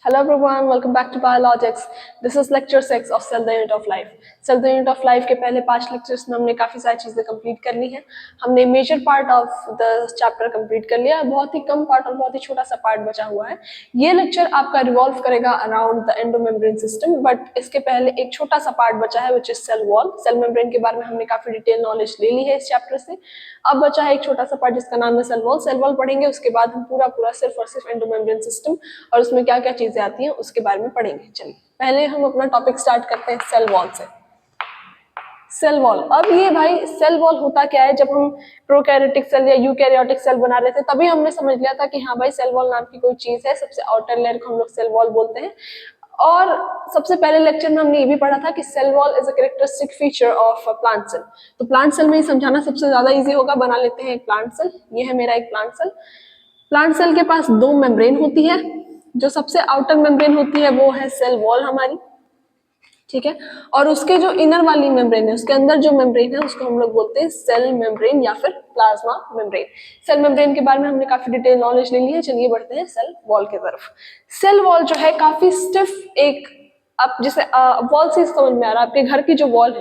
Hello everyone, welcome back to Biologics. This is lecture 6 of Cell the Unit of Life. Cell the Unit of Life के पहले 5 lectures में हमने काफ़ी सारी चीज़ें कंप्लीट कर ली हैं. हमने major part of the chapter complete कर लिया. बहुत ही कम पार्ट और बहुत ही छोटा सा पार्ट बचा हुआ है. ये लेक्चर आपका रिवॉल्व करेगा around the endomembrane system, but इसके पहले एक छोटा सा पार्ट बचा है which is cell wall. Cell membrane के बारे में हमने काफ़ी डिटेल नॉलेज ले ली है इस चैप्टर से. अब बचा है एक छोटा सा पार्ट जिसका नाम है सेल वॉल. सेल वॉल पढ़ेंगे, उसके बाद हम पूरा पूरा सिर्फ और सिर्फ एंडोमेम्ब्रेन सिस्टम और उसमें क्या क्या चीजें आती हैं उसके बारे में पढ़ेंगे. चलिए पहले हम अपना टॉपिक स्टार्ट करते हैं सेल वॉल से. सेल वॉल, अब ये भाई सेल वॉल होता क्या है? जब हम प्रोकैरियोटिक सेल या यूकैरियोटिक सेल बना रहे थे तभी हमने समझ लिया था कि हाँ भाई सेल वॉल नाम की कोई चीज है. सबसे आउटर लेयर को हम लोग सेल वॉल बोलते हैं. और सबसे पहले लेक्चर में हमने ये भी पढ़ा था कि cell wall is a characteristic feature of plant cell. तो प्लांट सेल में ही समझाना सबसे ज्यादा इजी होगा. बना लेते हैं एक प्लांट सेल. ये है मेरा एक प्लांट सेल. प्लांट सेल के पास दो मेम्ब्रेन होती है. जो सबसे आउटर मेम्ब्रेन होती है वो है सेल वॉल हमारी, ठीक है. और उसके जो इनर वाली मेम्ब्रेन है, उसके अंदर जो मेम्ब्रेन है उसको हम लोग बोलते हैं सेल मेम्ब्रेन या फिर प्लाज्मा मेम्ब्रेन. सेल मेम्ब्रेन के बारे में हमने काफी डिटेल नॉलेज ले ली है. चलिए बढ़ते हैं सेल वॉल की तरफ. सेल वॉल जो है काफी स्टिफ एक, आप जिसे वॉल से समझ में आ रहा है, आपके घर की जो वॉल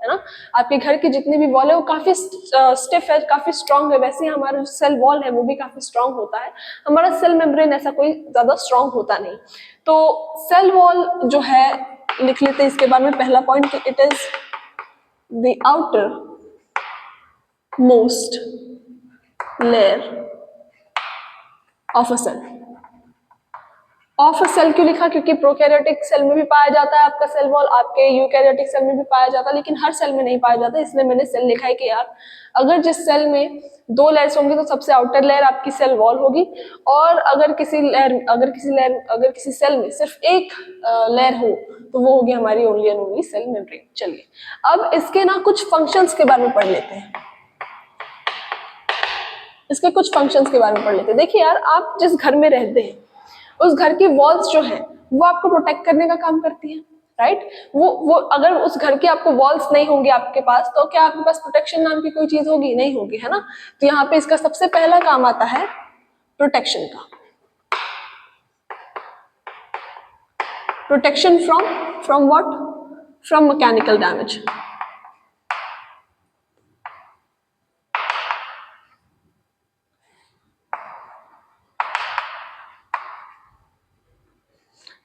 है ना, आपके घर की जितनी भी वॉल है वो काफी स्टिफ है, काफी स्ट्रांग है. वैसे ही हमारा जो सेल वॉल है वो भी काफी स्ट्रांग होता है. हमारा सेल मेम्ब्रेन ऐसा कोई ज्यादा स्ट्रांग होता नहीं. तो सेल वॉल जो है, लिख लेते हैं इसके बारे में पहला पॉइंट कि it is the outermost layer of a cell. Of a cell क्यों लिखा? क्योंकि प्रोकैरियोटिक सेल में भी पाया जाता है आपका सेल वॉल, आपके यूकैरियोटिक सेल में भी पाया जाता है, लेकिन हर सेल में नहीं पाया जाता. इसलिए मैंने सेल लिखा है कि यार अगर जिस सेल में दो लेयर्स होंगी तो सबसे आउटर लेयर आपकी सेल वॉल होगी. और अगर किसी सेल में सिर्फ एक लेयर हो तो वो होगी हमारी only and only cell membrane. चलिए अब इसके ना कुछ फंक्शंस के बारे में पढ़ लेते हैं. इसके कुछ फंक्शंस के बारे में पढ़ लेते हैं. देखिए यार, आप जिस घर में रहते हैं उस घर की वॉल्स जो है वो आपको प्रोटेक्ट करने का काम करती है, राइट. वो अगर उस घर की आपको वॉल्स नहीं होंगी आपके पास तो क्या आपके पास प्रोटेक्शन नाम की कोई चीज होगी? नहीं होगी, है ना. तो यहाँ पे इसका सबसे पहला काम आता है प्रोटेक्शन का. Protection from what? From mechanical damage.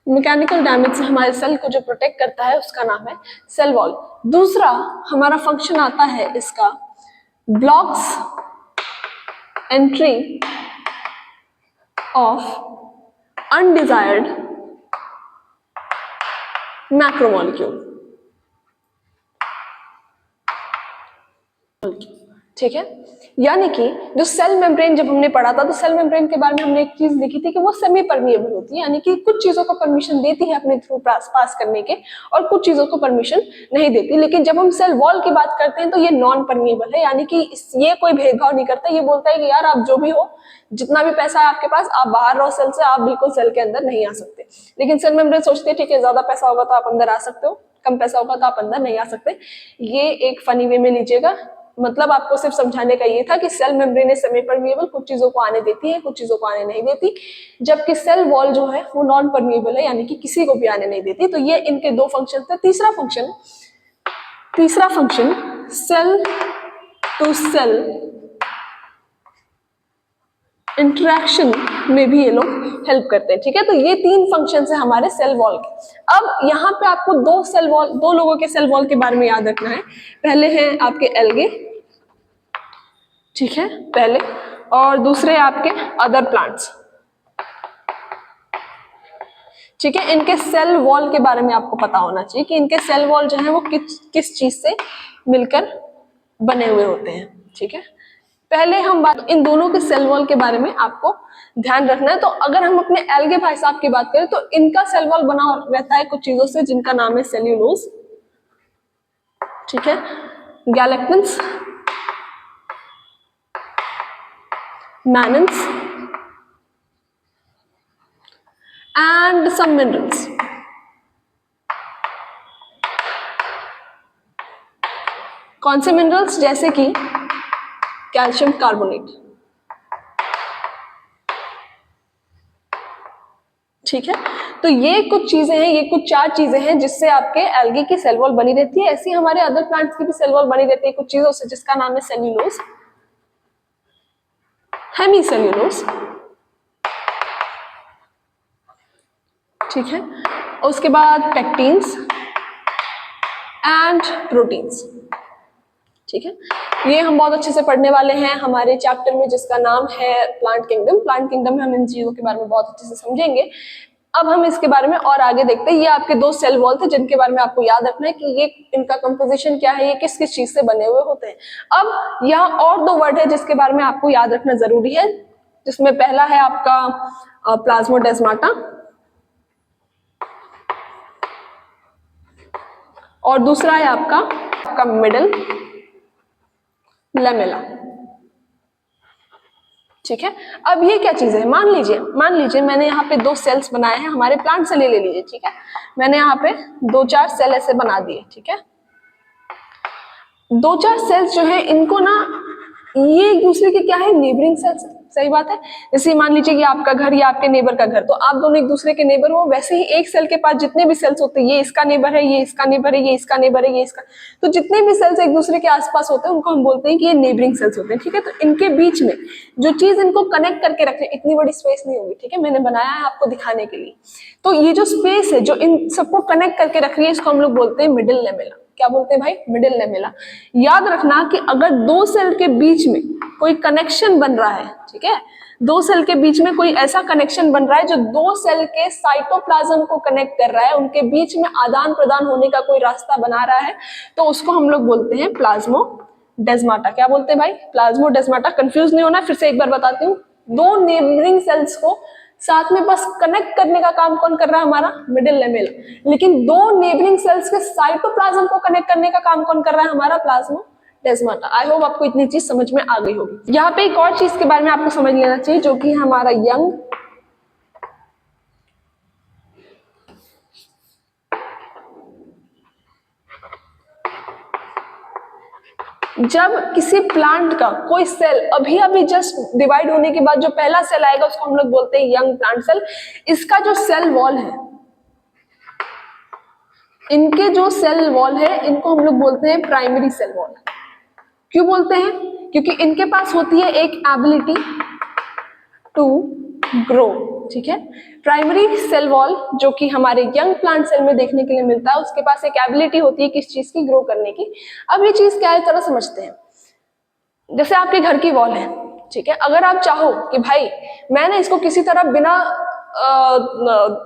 Mechanical damage से हमारे सेल को जो प्रोटेक्ट करता है उसका नाम है सेल वॉल. दूसरा हमारा फंक्शन आता है इसका blocks entry of undesired macromolecule. ठीक है. यानी कि जो सेल मेम्ब्रेन जब हमने पढ़ा था तो सेल मेम्ब्रेन के बारे में हमने एक चीज लिखी थी कि वो सेमी परमिएबल होती है, यानी कि कुछ चीजों को परमिशन देती है अपने थ्रू पास करने के और कुछ चीजों को परमिशन नहीं देती. लेकिन जब हम सेल वॉल की बात करते हैं तो ये नॉन परमिएबल है, यानी कि ये कोई भेदभाव नहीं करता. ये बोलता है कि यार आप जो भी हो, जितना भी पैसा है आपके पास, आप बाहर रहो सेल से, आप बिल्कुल सेल के अंदर नहीं आ सकते. लेकिन सेल मेम्ब्रेन सोचते हैं ठीक है, ज्यादा पैसा होगा तो आप अंदर आ सकते हो, कम पैसा होगा तो आप अंदर नहीं आ सकते. ये एक फनी वे में लीजिएगा. मतलब आपको सिर्फ समझाने का ये था कि सेल मेम्ब्रेन सेमी परमिएबल, कुछ चीजों को आने देती है, कुछ चीजों को आने नहीं देती. जबकि सेल वॉल जो है वो नॉन परमिएबल है, यानी कि किसी को भी आने नहीं देती. तो ये इनके दो फंक्शन थे. तीसरा function cell to cell interaction में भी ये लोग हेल्प करते हैं. ठीक है, तो ये तीन फंक्शन है हमारे सेल वॉल के. अब यहाँ पे आपको दो लोगों के सेल वॉल के बारे में याद रखना है. पहले हैं आपके एल्गे, ठीक है, पहले, और दूसरे आपके अदर प्लांट्स. ठीक है, इनके सेल वॉल के बारे में आपको पता होना चाहिए कि इनके सेल वॉल जो है वो किस चीज से मिलकर बने हुए होते हैं. ठीक है, पहले हम बात इन दोनों के सेल वॉल के बारे में आपको ध्यान रखना है. तो अगर हम अपने एल्गे भाई साहब की बात करें तो इनका सेल वॉल बना रहता है कुछ चीजों से जिनका नाम है सेल्यूलोज, ठीक है, गैलेक्टिन्स, mannans and some minerals. कौन से मिनरल्स? जैसे कि कैल्शियम कार्बोनेट. ठीक है, तो ये कुछ चीजें हैं, ये कुछ 4 चीजें हैं जिससे आपके एल्गी की सेल वॉल बनी रहती है। ऐसी हमारे अदर प्लांट्स की भी सेल वॉल बनी रहती है कुछ चीजों से, जिसका नाम है सेल्यूलोज, हेमीसेल्यूलोज, ठीक है, उसके बाद पेक्टिन्स एंड प्रोटीन्स, ठीक है। ये हम बहुत अच्छे से पढ़ने वाले हैं हमारे चैप्टर में जिसका नाम है प्लांट किंगडम। प्लांट किंगडम में हम इन चीजों के बारे में बहुत अच्छे से समझेंगे। अब हम इसके बारे में और आगे देखते हैं। ये आपके 2 सेल वॉल थे जिनके बारे में आपको याद रखना है कि ये इनका कंपोजिशन क्या है, ये किस किस चीज से बने हुए होते हैं। अब यहाँ और 2 वर्ड है जिसके बारे में आपको याद रखना जरूरी है, जिसमें पहला है आपका प्लाज्मोडेस्माटा और दूसरा है आपका मिडल लेमेला, ठीक है। अब ये क्या चीज है, मान लीजिए मैंने यहाँ पे 2 सेल्स बनाए हैं, हमारे प्लांट से ले लीजिए, ठीक है। मैंने यहाँ पे 2-4 सेल ऐसे बना दिए, ठीक है। 2-4 सेल्स जो है इनको ना, ये एक दूसरे के क्या है, नेबरिंग सेल्स, सही बात है। जैसे मान लीजिए कि आपका घर या आपके नेबर का घर, तो आप दोनों एक दूसरे के नेबर हो, वैसे ही एक सेल के पास जितने भी सेल्स होते हैं, ये इसका नेबर है, ये इसका नेबर है, ये इसका नेबर है, ये इसका, तो जितने भी सेल्स एक दूसरे के आसपास होते हैं उनको हम बोलते हैं कि ये नेबरिंग सेल्स होते हैं, ठीक है। तो इनके बीच में जो चीज इनको कनेक्ट करके रखे, इतनी बड़ी स्पेस नहीं होगी, ठीक है, मैंने बनाया है आपको दिखाने के लिए। तो ये जो स्पेस है जो इन सबको कनेक्ट करके रख रही है, इसको हम लोग बोलते हैं मिडिल लेमेला। क्या बोलते हैं भाई, मिडिल लेमेला। याद रखना कि अगर 2 सेल के बीच में कोई कनेक्शन बन रहा है, ठीक है, 2 सेल के बीच में कोई ऐसा कनेक्शन बन रहा है जो 2 सेल के साइटोप्लाज्म को कनेक्ट कर रहा है, उनके बीच में आदान प्रदान होने का कोई रास्ता बना रहा है, तो उसको हम लोग बोलते हैं प्लाज्मोडेस्माटा। क्या बोलते हैं भाई, प्लाज्मोडेस्माटा। कंफ्यूज नहीं होना, फिर से एक बार बताती हूँ। 2 नेबरिंग सेल्स को साथ में बस कनेक्ट करने का काम कौन कर रहा है, हमारा मिडिल लेमेला। लेकिन 2 नेबरिंग सेल्स के साइटोप्लाज्म को कनेक्ट करने का काम कौन कर रहा है, हमारा प्लाज्मोडेस्माटा। आई होप आपको इतनी चीज समझ में आ गई होगी। यहाँ पे एक और चीज के बारे में आपको समझ लेना चाहिए, जो कि हमारा यंग जब किसी प्लांट का कोई सेल अभी अभी जस्ट डिवाइड होने के बाद जो पहला सेल आएगा उसको हम लोग बोलते हैं यंग प्लांट सेल। इसका जो सेल वॉल है, इनके जो सेल वॉल है इनको हम लोग बोलते हैं प्राइमरी सेल वॉल। क्यों बोलते हैं, क्योंकि इनके पास होती है एक एबिलिटी टू ग्रो, ठीक है। प्राइमरी सेल वॉल जो कि हमारे यंग प्लांट सेल में देखने के लिए मिलता है, उसके पास एक एबिलिटी होती है किस चीज की, ग्रो करने की। अब ये चीज क्या है जरा समझते हैं। जैसे आपके घर की वॉल है, ठीक है, अगर आप चाहो कि भाई मैंने इसको किसी तरह बिना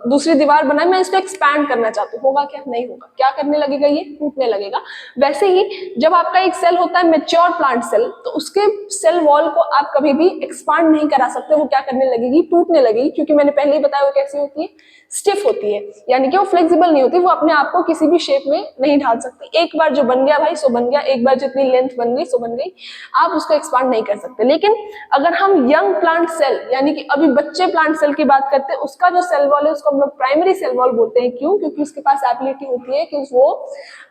दूसरी दीवार बनाए, मैं इसको एक्सपैंड करना चाहती हूँ, होगा क्या, नहीं होगा। क्या करने लगेगा, ये टूटने लगेगा। वैसे ही जब आपका एक सेल होता है मैच्योर प्लांट सेल, तो उसके सेल वॉल को आप कभी भी एक्सपांड नहीं करा सकते, वो क्या करने लगेगी, टूटने लगेगी। क्योंकि मैंने पहले ही बताया वो कैसी होती है, स्टिफ होती है, यानी कि वो फ्लेक्सिबल नहीं होती, वो अपने आप को किसी भी शेप में नहीं ढाल सकती। एक बार जो बन गया भाई सो बन गया, एक बार जितनी लेंथ बन गई सो बन गई, आप उसको एक्सपांड नहीं कर सकते। लेकिन अगर हम यंग प्लांट सेल यानी कि अभी बच्चे प्लांट सेल की बात करते हैं, उसका जो सेल वॉल है उसको हम लोग प्राइमरी सेल वॉल बोलते हैं। क्यों, क्योंकि उसके पास एबिलिटी होती है कि वो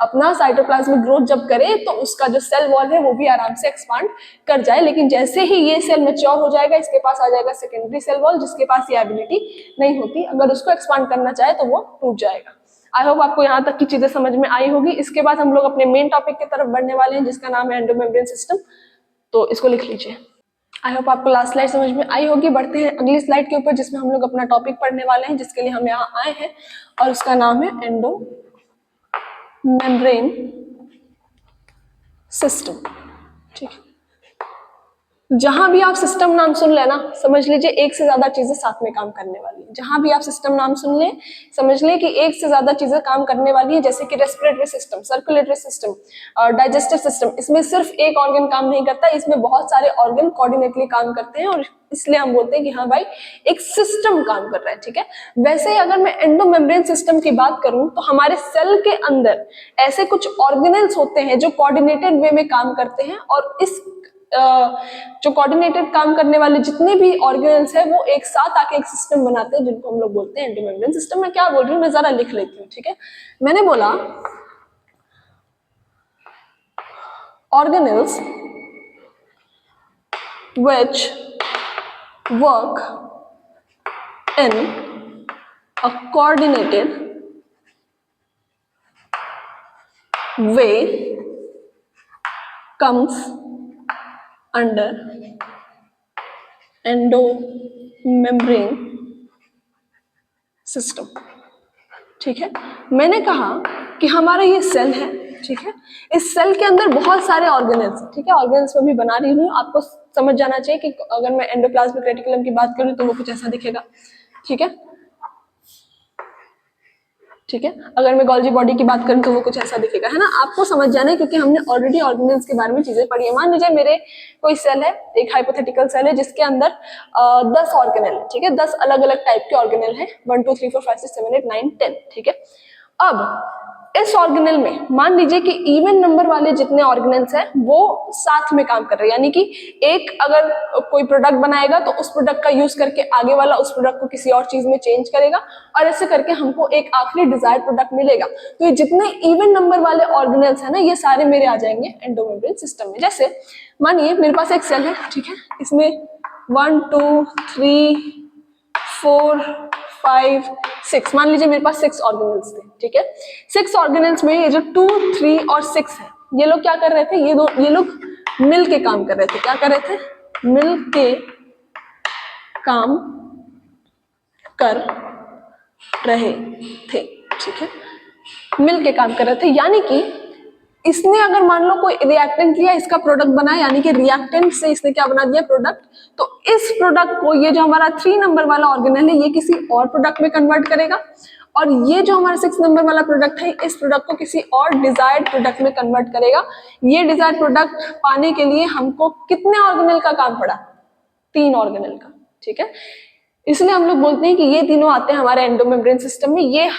अपना साइटोप्लाज्मिक ग्रोथ जब करे तो उसका जो सेल वॉल है वो भी आराम से एक्सपांड कर जाए। लेकिन जैसे ही ये सेल मैच्योर हो जाएगा, इसके पास आ जाएगा सेकेंडरी सेल वॉल, जिसके पास ये एबिलिटी नहीं होती, अगर उसको एक्सपांड करना चाहे तो वो टूट जाएगा। आई होप आपको यहाँ तक की चीजें समझ में आई होगी। इसके बाद हम लोग अपने मेन टॉपिक की तरफ बढ़ने वाले हैं जिसका नाम है एंडोमेम्ब्रेन सिस्टम। तो इसको लिख लीजिए। आई होप आपको लास्ट स्लाइड समझ में आई होगी। बढ़ते हैं अगली स्लाइड के ऊपर जिसमें हम लोग अपना टॉपिक पढ़ने वाले हैं, जिसके लिए हम यहाँ आए हैं, और उसका नाम है एंडोमेम्ब्रेन सिस्टम। ठीक है, जहां भी आप सिस्टम नाम सुन लेना समझ लीजिए एक से ज्यादा चीजें साथ में काम करने वाली है। जहां भी आप सिस्टम नाम सुन ले समझ लें कि एक से ज्यादा चीजें काम करने वाली है। जैसे कि respiratory system, circulatory system, digestive system, इसमें सिर्फ एक ऑर्गन काम नहीं करता, इसमें बहुत सारे ऑर्गन कोऑर्डिनेटली काम करते हैं, और इसलिए हम बोलते हैं कि हाँ भाई एक सिस्टम काम कर रहा है। ठीक है, वैसे ही अगर मैं एंडोमेम्ब्रेन सिस्टम की बात करूं तो हमारे सेल के अंदर ऐसे कुछ ऑर्गेनेल्स होते हैं जो कोऑर्डिनेटेड वे में काम करते हैं, और इस जो कोऑर्डिनेटेड काम करने वाले जितने भी ऑर्गेनल्स है वो एक साथ आके एक सिस्टम बनाते हैं, जिनको हम लोग बोलते हैं एंडोमेम्ब्रेन सिस्टम। मैं क्या बोल रही हूँ, मैं जरा लिख लेती हूँ। ठीक है, मैंने बोला organelles which work in a coordinated way comes under endomembrane system. ठीक है, मैंने कहा कि हमारा ये सेल है, ठीक है, इस सेल के अंदर बहुत सारे ऑर्गेनेल्स हैं, ठीक है, ऑर्गेनेल्स में भी बना रही हूँ, आपको समझ जाना चाहिए कि अगर मैं एंडोप्लाज्मिक रेटिकुलम की बात करूँ तो वो कुछ ऐसा दिखेगा। ठीक है, ठीक है, अगर मैं गोल्जी बॉडी की बात करूं तो वो कुछ ऐसा दिखेगा, है ना, आपको समझ जाना है क्योंकि हमने ऑलरेडी ऑर्गेनेल्स के बारे में चीजें पढ़ी है। मान लीजिए मेरे कोई सेल है, एक हाइपोथेटिकल सेल है जिसके अंदर 10 ऑर्गेनेल है, ठीक है, 10 अलग अलग टाइप के ऑर्गेनेल है, 1 2 3 4 5 6 7 8 9 10, ठीक है। अब इस ऑर्गेनेल में मान लीजिए कि इवन नंबर वाले जितने ऑर्गेनेल्स हैं वो साथ में काम कर रहे हैं, यानी कि एक अगर कोई प्रोडक्ट बनाएगा तो उस प्रोडक्ट का यूज करके आगे वाला उस प्रोडक्ट को किसी और चीज में चेंज करेगा और ऐसे करके हमको एक आखिरी डिजायर्ड प्रोडक्ट मिलेगा। तो ये जितने इवन नंबर वाले ऑर्गेनेल्स हैं ना, ये सारे मेरे आ जाएंगे एंडोमेम्ब्रेन सिस्टम में। जैसे मानिए मेरे पास एक सेल है, ठीक है, इसमें 1 2 3 4 5 6, मान लीजिए मेरे पास 6 ऑर्गेनेल्स थे, ठीक है। 6 ऑर्गेनेल्स में ये जो 2 3 और 6 है, ये लोग क्या कर रहे थे, ये लोग मिल के काम कर रहे थे। क्या कर रहे थे? मिल के काम कर रहे थे, ठीक है, मिल के काम कर रहे थे। यानी कि इसने अगर मान लो कोई रिएक्टेंट लिया, इसका प्रोडक्ट बना, यानी कि रिएक्टेंट से इसने क्या बना दिया? प्रोडक्ट। तो इस प्रोडक्ट को ये जो हमारा 3 नंबर वाला ऑर्गेनेल है ये किसी और प्रोडक्ट में कन्वर्ट करेगा और ये जो हमारा 6 नंबर वाला प्रोडक्ट है इस प्रोडक्ट को किसी और डिजायर्ड प्रोडक्ट में कन्वर्ट करेगा। ये डिजायर्ड प्रोडक्ट पाने के लिए हमको कितने ऑर्गेनेल का काम पड़ा? 3 ऑर्गेनेल का, ठीक है। इसलिए हम लोग बोलते हैं कि ये तीनों आते हैं हमारे एंडोमेम्ब्रेन सिस्टम में। ये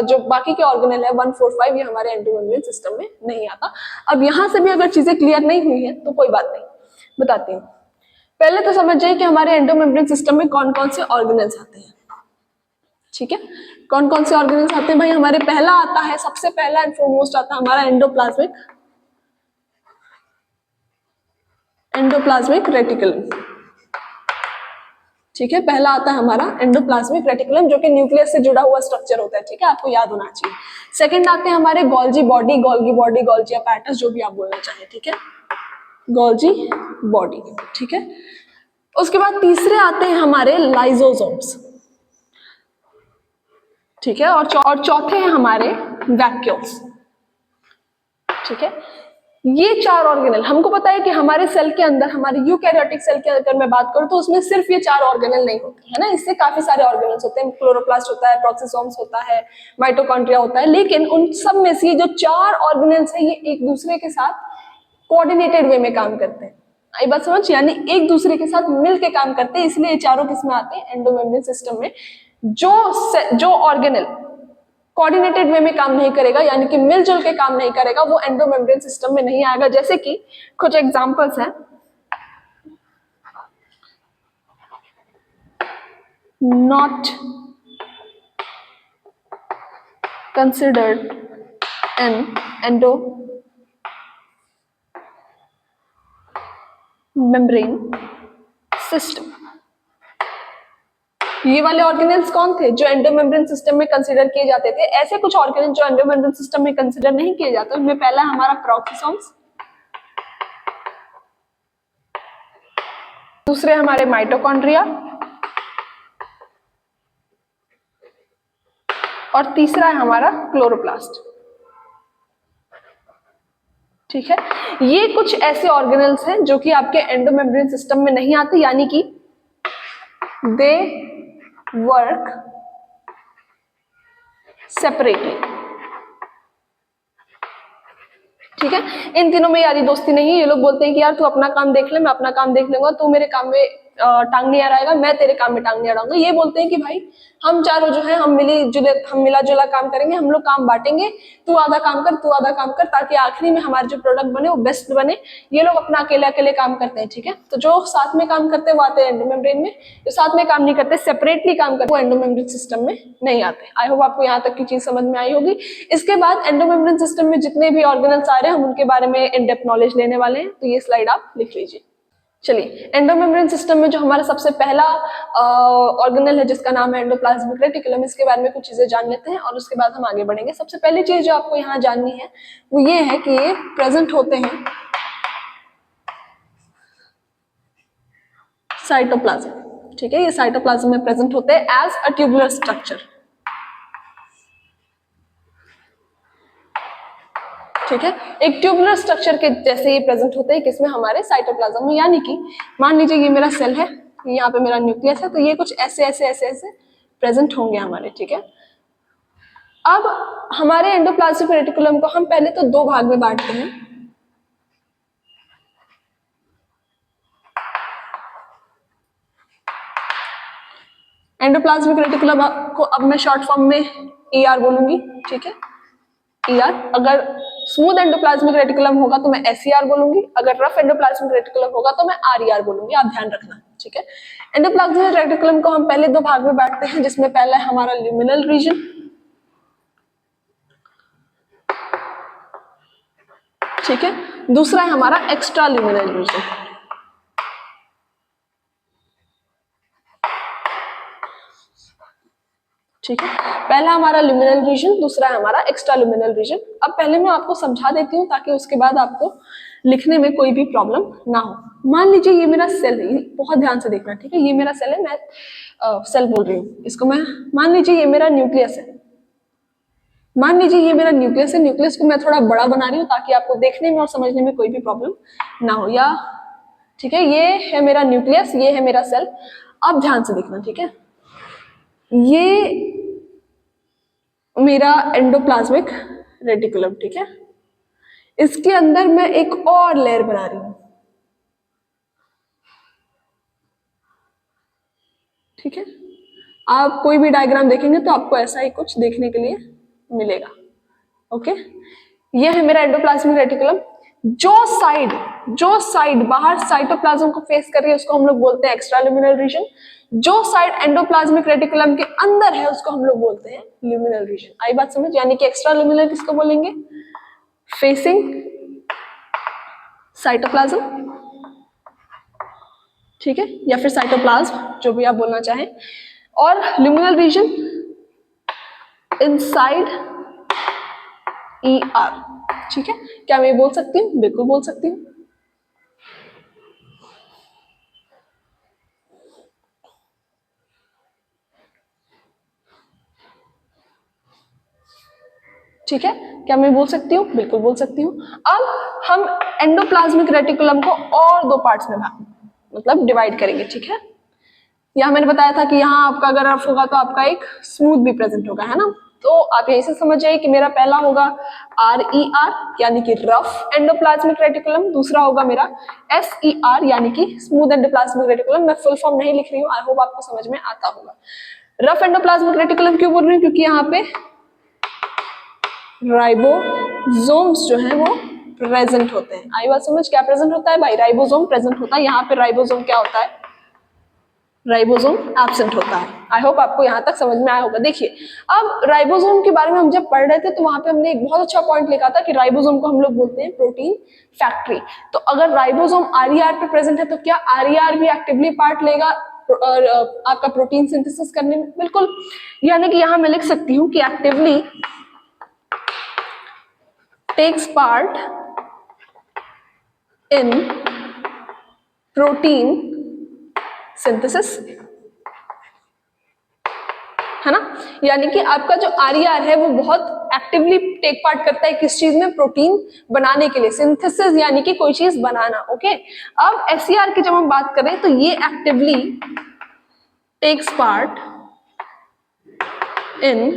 जो बाकी के ऑर्गेनेल है 1 4 5 ये हमारे एंडोमेम्ब्रेन सिस्टम में नहीं आता। अब यहां से भी अगर चीजें क्लियर नहीं हुई है तो कोई बात नहीं, बताती हूँ। पहले तो समझ जाइए कि हमारे एंडोमेम्ब्रेन सिस्टम में कौन कौन से ऑर्गेनेल्स आते हैं, ठीक है। कौन कौन से ऑर्गेनेल्स आते हैं भाई? हमारे पहला आता है, सबसे पहला एंड फोरमोस्ट आता है हमारा एंडोप्लाज्मिक रेटिकुलम, ठीक है। पहला आता है हमारा एंडोप्लाज्मिक रेटिकुलम जो कि न्यूक्लियस से जुड़ा हुआ स्ट्रक्चर होता है, ठीक है, आपको याद होना चाहिए। सेकंड आते हैं हमारे गोल्जी बॉडी, गोल्जी apparatus, जो भी आप बोलना चाहें, ठीक है, गोल्जी बॉडी, ठीक है। उसके बाद तीसरे आते हैं हमारे लाइसोसोम्स, ठीक है, और चौथे हैं हमारे वैक्यूल्स, ठीक है। ये 4 ऑर्गेनेल, हमको पता है कि हमारे सेल के अंदर, हमारे यूकैरियोटिक सेल की अगर मैं बात करूं तो उसमें सिर्फ ये 4 ऑर्गेनेल नहीं होते, है ना, इससे काफी सारे ऑर्गेनेल्स होते हैं, क्लोरोप्लास्ट होता है, प्रोक्सिसोम्स होता है, माइटोकॉन्ड्रिया होता है, लेकिन उन सब में से जो 4 ऑर्गेनेल्स है ये एक दूसरे के साथ कोऑर्डिनेटेड वे में काम करते हैं। आई बात समझ? यानी एक दूसरे के साथ मिल के काम करते हैं, इसलिए ये चारों किसमें आते हैं? एंडोमेम्ब्रेन सिस्टम में। जो ऑर्गेनेल कोऑर्डिनेटेड वे में काम नहीं करेगा, यानी कि मिलजुल के काम नहीं करेगा, वो एंडोमेम्ब्रेन सिस्टम में नहीं आएगा। जैसे कि कुछ एग्जांपल्स हैं, not considered an endomembrane system. ये वाले ऑर्गेनेल्स कौन थे जो एंडोमेम्ब्रेन सिस्टम में कंसीडर किए जाते थे? ऐसे कुछ ऑर्गेनेल जो एंडोमेम्ब्रेन सिस्टम में कंसीडर नहीं किए जाते, उनमें पहला हमारा प्रोक्सिसोम्स, दूसरे हमारे माइटोकॉन्ड्रिया और तीसरा है हमारा क्लोरोप्लास्ट, ठीक है। ये कुछ ऐसे ऑर्गेनेल्स हैं जो कि आपके एंडोमेम्ब्रेन सिस्टम में नहीं आते, यानी कि दे वर्क सेपरेटली, ठीक है। इन तीनों में यारी दोस्ती नहीं है। ये लोग बोलते हैं कि यार तू अपना काम देख ले, मैं अपना काम देख लूंगा, तू मेरे काम में टांग नहीं अड़ाएगा, मैं तेरे काम में टांग नहीं अड़ाऊंगा। ये बोलते हैं कि भाई हम चारों जो है हम मिला जुला काम करेंगे, हम लोग काम बांटेंगे, तू आधा काम कर, तू आधा काम कर, ताकि आखिरी में हमारे जो प्रोडक्ट बने वो बेस्ट बने। ये लोग अपना अकेले अकेले काम करते हैं, ठीक है। तो जो साथ में काम करते हैं वो आते हैं एंडोमेम्ब्रेन में, जो साथ में काम नहीं करते, सेपरेटली काम करते, वो एंडोमेम्ब्रेन सिस्टम में नहीं आते। आई होप आपको यहाँ तक की चीज समझ में आई होगी। इसके बाद एंडोमेम्ब्रेन सिस्टम में जितने भी ऑर्गेनल्स आ रहे हैं हम उनके बारे में इन डेप्थ नॉलेज लेने वाले हैं, तो ये स्लाइड आप लिख लीजिए। चलिए, एंडोमेम्ब्रेन सिस्टम में जो हमारा सबसे पहला ऑर्गेनल है जिसका नाम है एंडोप्लाज्मिक रेटिकुलम, इसके बारे में कुछ चीजें जान लेते हैं और उसके बाद हम आगे बढ़ेंगे। सबसे पहली चीज जो आपको यहाँ जाननी है वो ये है कि ये प्रेजेंट होते हैं साइटोप्लाज्म, ठीक है, ये साइटोप्लाज्म में प्रेजेंट होते हैं एज अ ट्यूबुलर स्ट्रक्चर, ठीक है, एक ट्यूबुलर स्ट्रक्चर के जैसे ये प्रेजेंट होते हैं किसमें, हमारे साइटोप्लाज्म में। यानी कि मान लीजिए ये मेरा सेल है, यहाँ पे मेरा न्यूक्लियस है, तो ये कुछ ऐसे ऐसे ऐसे ऐसे प्रेजेंट होंगे हमारे, ठीक है। अब हमारे एंडोप्लाज्मिक रेटिकुलम को हम पहले तो दो भाग में बांटते हैं। एंडोप्लाज्मिक रेटिकुलम को अब मैं शॉर्ट फॉर्म में ER बोलूंगी, ठीक है, ER। अगर स्मूथ एंडोप्लाज्मिक रेटिकुलम होगा तो मैं SER बोलूंगी, अगर रफ एंडोप्लाज्मिक रेटिकुलम होगा तो मैं RER बोलूंगी, आप ध्यान रखना, ठीक है। एंडोप्लाज्मिक रेटिकुलम को हम पहले दो भाग में बांटते हैं, जिसमें पहला है हमारा ल्यूमिनल रीजन, ठीक है, दूसरा है हमारा एक्स्ट्रा ल्यूमिनल रीजन, ठीक है। पहला हमारा ल्यूमिनल रीजन, दूसरा है हमारा एक्स्ट्रा ल्यूमिनल रीजन। अब पहले मैं आपको समझा देती हूँ ताकि उसके बाद आपको लिखने में कोई भी प्रॉब्लम ना हो। मान लीजिए ये मेरा सेल है, बहुत ध्यान से देखना, ठीक है, ये मेरा सेल है, मैं सेल बोल रही हूँ इसको मैं, मान लीजिए ये मेरा न्यूक्लियस है, मान लीजिए ये मेरा न्यूक्लियस है, न्यूक्लियस को मैं थोड़ा बड़ा बना रही हूँ ताकि आपको देखने में और समझने में कोई भी प्रॉब्लम ना हो, या ठीक है, ये है मेरा न्यूक्लियस, ये है मेरा सेल। अब ध्यान से देखना, ठीक है, ये मेरा एंडोप्लाज्मिक रेटिकुलम, ठीक है, इसके अंदर मैं एक और लेयर बना रही हूं, ठीक है। आप कोई भी डायग्राम देखेंगे तो आपको ऐसा ही कुछ देखने के लिए मिलेगा, ओके। ये है मेरा एंडोप्लाज्मिक रेटिकुलम। जो साइड बाहर साइटोप्लाज्म को फेस कर रही है उसको हम लोग बोलते हैं एक्स्ट्रा ल्यूमिनल रीजन, जो साइड एंडोप्लाज्मिक रेटिकुलम के अंदर है उसको हम लोग बोलते हैं ल्यूमिनल रीजन। आई बात समझ? यानी कि एक्स्ट्रा ल्यूमिनल किसको बोलेंगे, फेसिंग साइटोप्लाज्म, ठीक है, या फिर साइटोप्लाज्म, जो भी आप बोलना चाहें, और ल्यूमिनल रीजन इनसाइड ER, ठीक है। क्या मैं ये बोल सकती हूँ? बिल्कुल बोल सकती हूँ। ठीक है, क्या मैं बोल सकती हूँ? बिल्कुल बोल सकती हूँ। अब हम एंडोप्लाज्मिक रेटिकुलम को और दो पार्ट्स में मतलब डिवाइड करेंगे, ठीक है। यहाँ मैंने बताया था कि यहाँ आपका अगर रफ होगा तो आपका एक स्मूथ भी प्रेजेंट होगा, है ना। तो आप यहीं से समझ जाइए कि मेरा पहला होगा RER यानी कि रफ एंडोप्लाज्मिक रेटिकुलम, दूसरा होगा मेरा SER यानी कि स्मूथ एंडोप्लाज्मिक रेटिकुलम। मैं फुल फॉर्म नहीं लिख रही हूँ, आई होप आपको समझ में आता होगा। रफ एंडोप्लाज्मिक रेटिकुलम क्यों बोल रही हूँ? क्योंकि यहाँ पे राइबोसोम्स जो हैं वो प्रेजेंट होते हैं। आई बात समझ? क्या प्रेजेंट होता है भाई? राइबोसोम प्रेजेंट होता है। यहाँ पे राइबोसोम क्या होता है? राइबोसोम एब्सेंट होता है। आई होप आपको यहाँ तक समझ में आया होगा। देखिए, अब राइबोसोम के बारे में हम जब पढ़ रहे थे तो वहां पे हमने एक बहुत अच्छा पॉइंट लिखा था कि राइबोसोम को हम लोग बोलते हैं प्रोटीन फैक्ट्री। तो अगर राइबोसोम RER पे प्रेजेंट है तो क्या RER भी एक्टिवली पार्ट लेगा आपका प्रोटीन सिंथेसिस करने में? बिल्कुल। यानी कि यहाँ मैं लिख सकती हूँ कि actively takes part in protein synthesis, है ना। यानी कि आपका जो RER है वो बहुत एक्टिवली टेक पार्ट करता है किस चीज में? प्रोटीन बनाने के लिए, सिंथेसिस यानी कि कोई चीज बनाना, ओके। अब SER की जब हम बात करें तो ये actively takes part in,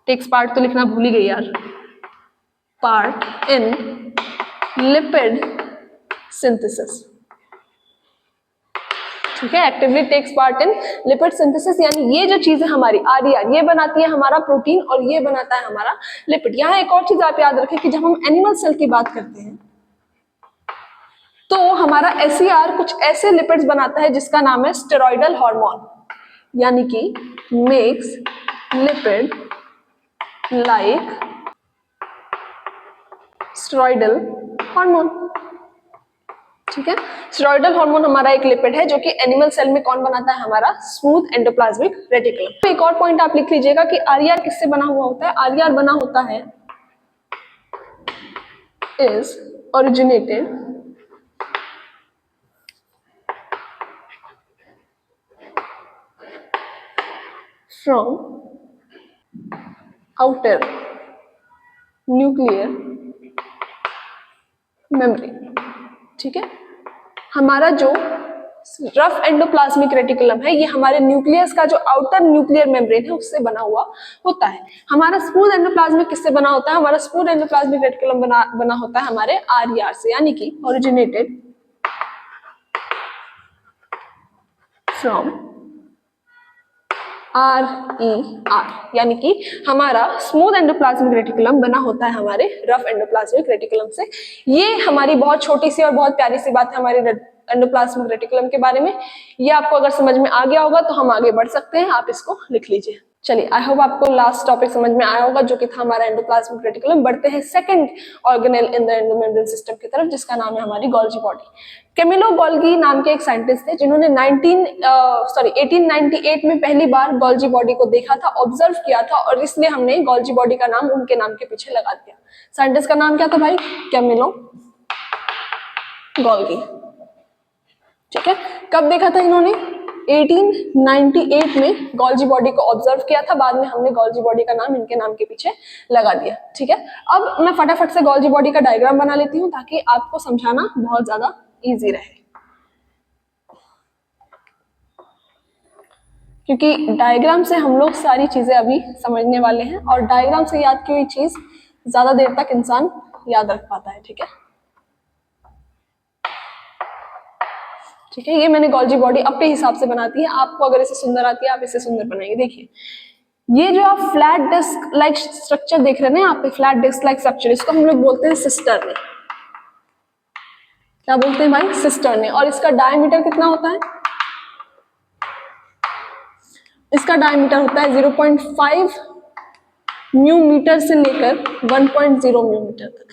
takes part तो लिखना भूल ही गई यार, पार्ट इन लिपिड सिंथेसिस, ठीक है। Actively takes part in lipid synthesis, यानी ये जो चीज है हमारी RER, ये बनाती है हमारा प्रोटीन और ये बनाता है हमारा लिपिड। यहाँ एक और चीज आप याद रखें कि जब हम एनिमल सेल की बात करते हैं तो हमारा SER कुछ ऐसे लिपिड्स बनाता है जिसका नाम है स्टेरॉइडल हार्मोन, यानी कि makes lipid like steroidal hormone. ठीक है, स्टेरॉइडल हार्मोन हमारा एक लिपिड है जो कि एनिमल सेल में कौन बनाता है, हमारा स्मूथ एंडोप्लाज्मिक रेटिकुलम। तो एक और पॉइंट आप लिख लीजिएगा कि आरईआर किससे बना हुआ होता है। आरईआर बना होता है is originated from outer nuclear membrane. ठीक है, हमारा जो रफ एंडोप्लाज्मिक रेटिकुलम है ये हमारे न्यूक्लियस का जो आउटर न्यूक्लियर मेम्ब्रेन है उससे बना हुआ होता है। हमारा स्मूथ एंडोप्लाज्मिक किससे बना होता है, हमारा स्मूथ एंडोप्लाज्मिक रेटिकुलम बना होता है हमारे आरईआर से, यानी कि ओरिजिनेटेड फ्रॉम आरईआर, यानी कि हमारा स्मूथ एंडोप्लाज्मिक रेटिकुलम बना होता है हमारे रफ एंडोप्लाज्मिक रेटिकुलम से। ये हमारी बहुत छोटी सी और बहुत प्यारी सी बात है हमारे एंडोप्लाज्मिक रेटिकुलम के बारे में। ये आपको अगर समझ में आ गया होगा तो हम आगे बढ़ सकते हैं, आप इसको लिख लीजिए। चलिए, आई होप आपको लास्ट टॉपिक समझ में आया होगा जो कि था हमारा एंडोप्लाज्मिक रेटिकुलम। बढ़ते हैं second organelle in the endomembrane system की तरफ, जिसका नाम है हमारी गोल्जी बॉडी। कैमिलो गोल्गी नाम के एक साइंटिस्ट थे जिन्होंने 1898 में पहली बार गोल्जी बॉडी को देखा था, ऑब्जर्व किया था, और इसलिए हमने गोल्जी बॉडी का नाम उनके नाम के पीछे लगा दिया। साइंटिस्ट का नाम क्या था भाई, कैमिलो गोल्गी। ठीक है, कब देखा था इन्होंने, 1898 में गोल्जी बॉडी को ऑब्जर्व किया था, बाद में हमने गोल्जी बॉडी का नाम इनके नाम के पीछे लगा दिया। ठीक है, अब मैं फटाफट से गोल्जी बॉडी का डायग्राम बना लेती हूँ ताकि आपको समझाना बहुत ज्यादा इजी रहे, क्योंकि डायग्राम से हम लोग सारी चीजें अभी समझने वाले हैं, और डायग्राम से याद की हुई चीज ज्यादा देर तक इंसान याद रख पाता है। ठीक है, ठीक है, ये मैंने गोल्जी बॉडी अपने हिसाब से बनाती है, आपको अगर इसे सुंदर आती है आप इसे सुंदर बनाएंगे। देखिए, ये जो आप फ्लैट डिस्क लाइक स्ट्रक्चर देख रहे हैं ना यहाँ पे, फ्लैट डिस्क लाइक स्ट्रक्चर, इसको हम लोग बोलते हैं सिस्टर्न। क्या बोलते हैं भाई, सिस्टर्न। और इसका डायमीटर कितना होता है, इसका डायमीटर होता है 0.5 म्यू मीटर से लेकर 1.0 म्यू मीटर तक।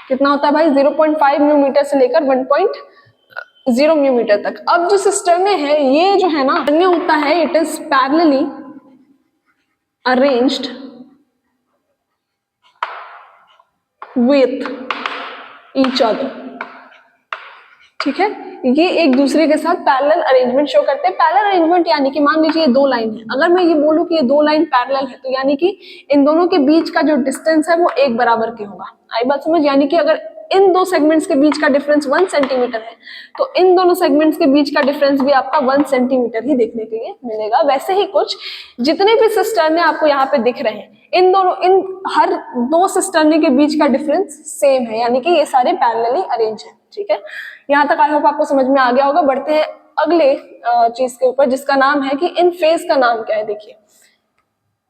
कितना होता है भाई, 0.5 म्यू मीटर से लेकर 1.0 म्यू मीटर तक। अब जो सिस्टर्ने है, ये जो है ना होता है, it is parallelly arranged with each other. ठीक है, ये एक दूसरे के साथ पैरेलल अरेंजमेंट शो करते हैं। पैरेलल अरेंजमेंट यानी कि मान लीजिए ये दो लाइन है, अगर मैं ये बोलूं कि ये दो लाइन पैरेलल है तो यानी कि इन दोनों के बीच का जो डिस्टेंस है वो एक बराबर के होगा। आई बात समझ, यानी कि अगर इन दो सेगमेंट्स के बीच का डिफरेंस 1 सेंटीमीटर है तो इन दोनों सेगमेंट्स के बीच का डिफरेंस भी आपका 1 सेंटीमीटर ही देखने के लिए मिलेगा। वैसे ही कुछ जितने भी सिस्टर्ने आपको यहाँ पे दिख रहे हैं, इन हर दो सिस्टर्ने के बीच का डिफरेंस सेम है, यानी कि ये सारे पैरेलली अरेंज है। ठीक है, यहाँ तक आई होप आपको समझ में आ गया होगा। बढ़ते हैं अगले चीज के ऊपर, जिसका नाम है कि इन फेज का नाम क्या है। देखिए,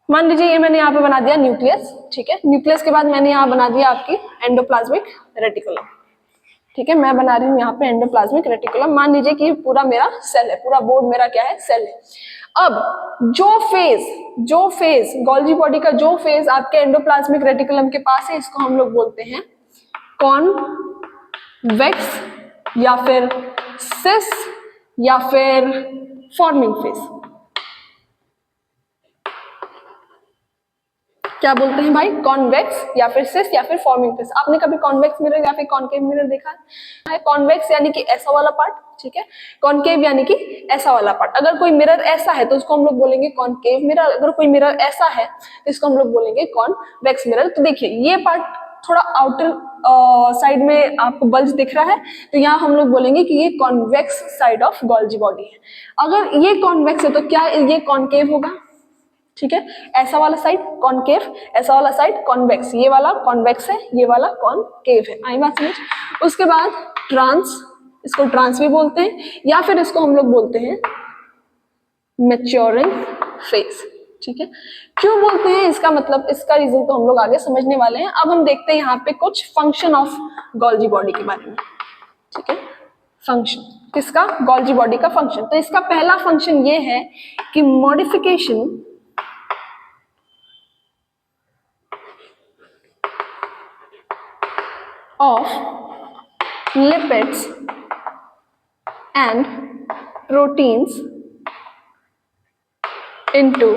मान लीजिए ये मैंने यहाँ पे बना दिया न्यूक्लियस। ठीक है, न्यूक्लियस के बाद मैंने यहाँ बना दिया आपकी एंडोप्लाज्मिक रेटिकुलम। ठीक है, मैं बना रही हूँ यहाँ पे एंडोप्लाज्मिक रेटिकुलम। मान लीजिए कि पूरा मेरा सेल है, पूरा बोर्ड मेरा क्या है, सेल है। अब जो फेज गोल्जी बॉडी का जो फेज आपके एंडोप्लाज्मिक रेटिकुलम के पास है, इसको हम लोग बोलते हैं कॉन्वेक्स या फिर सिस या फिर फॉर्मिंग फेज। क्या बोलते हैं भाई, कॉन्वेक्स या फिर सिस या फिर फॉर्मिंग फेज। आपने कभी कॉन्वेक्स मिरर या फिर कॉन्केव मिरर देखा है? कॉन्वेक्स यानी कि ऐसा वाला पार्ट, ठीक है, कॉन्केव यानी कि ऐसा वाला पार्ट। अगर कोई मिरर ऐसा है तो उसको हम लोग बोलेंगे कॉन्केव मिरर, अगर कोई मिरर ऐसा है तो इसको हम लोग बोलेंगे कॉन्वेक्स मिरर। तो देखिए, ये पार्ट थोड़ा आउटर साइड में आपको बल्ज दिख रहा है, तो यहाँ हम लोग बोलेंगे कि ये convex side of Golgi body है। अगर ये कॉन्वेक्स है तो क्या ये कॉन्केव होगा? ठीक है, ऐसा वाला साइड कॉन्केव, ऐसा वाला साइड कॉन्वेक्स। ये वाला कॉन्वेक्स है, ये वाला कॉन्केव है। आई बात समझ? उसके बाद ट्रांस, इसको ट्रांस भी बोलते हैं, या फिर इसको हम लोग बोलते हैं मैच्योरिंग फेज। ठीक है, क्यों बोलते हैं इसका मतलब, इसका रीजन तो हम लोग आगे समझने वाले हैं। अब हम देखते हैं यहाँ पे कुछ फंक्शन ऑफ गोल्जी बॉडी के बारे में। ठीक है, फंक्शन किसका, गोल्जी बॉडी का फंक्शन। तो इसका पहला फंक्शन ये है कि modification of lipids and proteins into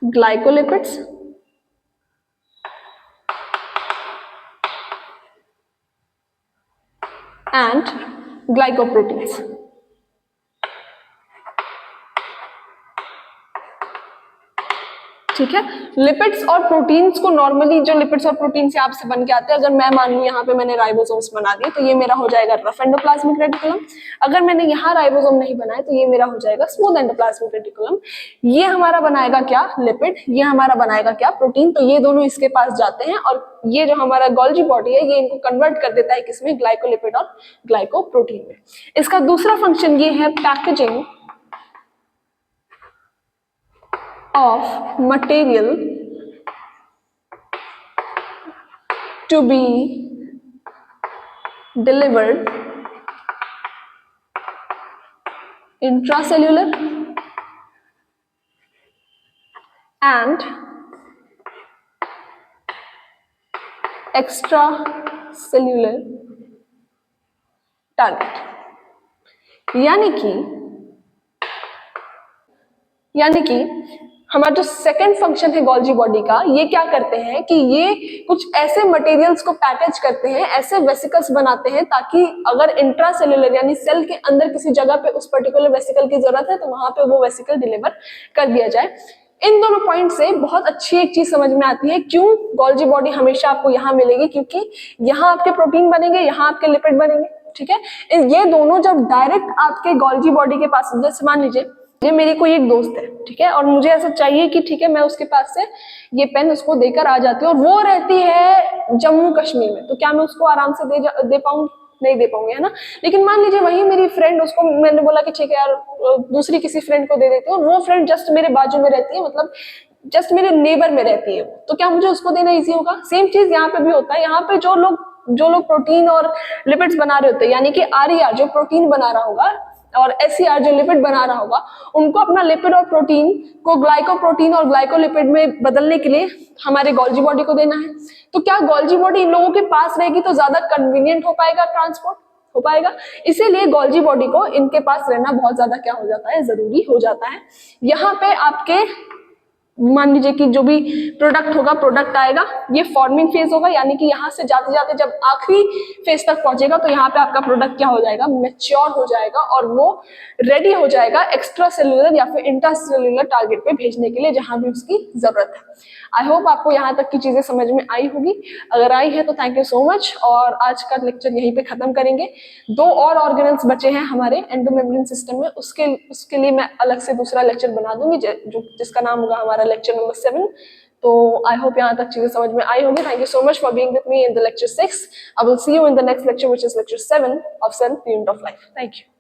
glycolipids and glycoproteins. ठीक है, लिपिड्स और प्रोटीन्स को नॉर्मली जो लिपिड्स और प्रोटीन्स यहाँ से बन के आते हैं, अगर मैं मान लूँ यहाँ पे मैंने राइबोसोम्स बना दिए तो ये मेरा हो जाएगा रफ एंडोप्लाज्मिक रेटिकुलम। अगर मैंने यहाँ राइबोसोम नहीं बनाया तो ये मेरा हो जाएगा स्मूथ एंडोप्लाज्मिक रेटिकुलम। ये हमारा बनाएगा क्या? लिपिड। ये हमारा बनाएगा क्या? प्रोटीन। तो ये दोनों इसके पास जाते हैं और ये जो हमारा गोल्जी बॉडी है ये इनको कन्वर्ट कर देता है किसमें? ग्लाइकोलिपिड और ग्लाइकोप्रोटीन में। इसका दूसरा फंक्शन ये है packaging of material to be delivered intracellular and extracellular target। यानी कि हमारा जो सेकंड फंक्शन है गोल्जी बॉडी का, ये क्या करते हैं कि ये कुछ ऐसे मटेरियल्स को पैकेज करते हैं, ऐसे वेसिकल्स बनाते हैं ताकि अगर इंट्रासेल्युलर यानी सेल के अंदर किसी जगह पे उस पर्टिकुलर वेसिकल की जरूरत है तो वहां पे वो वेसिकल डिलीवर कर दिया जाए। इन दोनों पॉइंट से बहुत अच्छी एक चीज समझ में आती है क्यों गोल्जी बॉडी हमेशा आपको यहाँ मिलेगी, क्योंकि यहाँ आपके प्रोटीन बनेंगे, यहाँ आपके लिपिड बनेंगे। ठीक है, ये दोनों जब डायरेक्ट आपके गोल्जी बॉडी के पास, जैसे मान लीजिए ये मेरी कोई एक दोस्त है, ठीक है, और मुझे ऐसा चाहिए कि ठीक है मैं उसके पास से ये पेन उसको देकर आ जाती हूँ और वो रहती है जम्मू कश्मीर में, तो क्या मैं उसको आराम से दे पाऊंगी? नहीं दे पाऊंगी, है ना। लेकिन मान लीजिए वही मेरी फ्रेंड, उसको मैंने बोला कि ठीक है यार दूसरी किसी फ्रेंड को दे देती हूँ, वो फ्रेंड जस्ट मेरे बाजू में रहती है, मतलब जस्ट मेरे नेबर में रहती है, तो क्या मुझे उसको देना इजी होगा? सेम चीज यहाँ पे भी होता है। यहाँ पे जो लोग प्रोटीन और लिपिड्स बना रहे होते हैं, यानी कि आरईआर जो प्रोटीन बना रहा होगा और एससीआर जो लिपिड बना रहा होगा, उनको अपना लिपिड और प्रोटीन को ग्लाइकोप्रोटीन और ग्लाइकोलिपिड में बदलने के लिए हमारे गोल्जी बॉडी को देना है। तो क्या गोल्जी बॉडी इन लोगों के पास रहेगी तो ज्यादा कन्वीनियंट हो पाएगा, ट्रांसपोर्ट हो पाएगा, इसीलिए गोल्जी बॉडी को इनके पास रहना बहुत ज्यादा क्या हो जाता है? जरूरी हो जाता है। यहाँ पे आपके मान लीजिए कि जो भी प्रोडक्ट होगा, प्रोडक्ट आएगा, ये फॉर्मिंग फेज होगा, यानी कि यहाँ से जाते जाते जब आखिरी फेज तक पहुंचेगा तो यहाँ पे आपका प्रोडक्ट क्या हो जाएगा? मैच्योर हो जाएगा और वो रेडी हो जाएगा एक्स्ट्रा सेलुलर या फिर इंट्रासेलुलर टारगेट पे भेजने के लिए जहां भी उसकी जरूरत है। आई होप आपको यहाँ तक की चीजें समझ में आई होगी। अगर आई है तो थैंक यू सो मच, और आज का लेक्चर यहीं पे खत्म करेंगे। 2 और ऑर्गेनल्स बचे हैं हमारे एंडोमेम्ब्रेन सिस्टम में, उसके लिए मैं अलग से दूसरा लेक्चर बना दूंगी जिसका नाम होगा हमारा लेक्चर नंबर 7। तो आई होप यहाँ तक चीजें समझ में आई होगी। Thank you so much for being with me in the lecture 6। I will see you in the next lecture which is lecture 7 of cell unit of life. Thank you.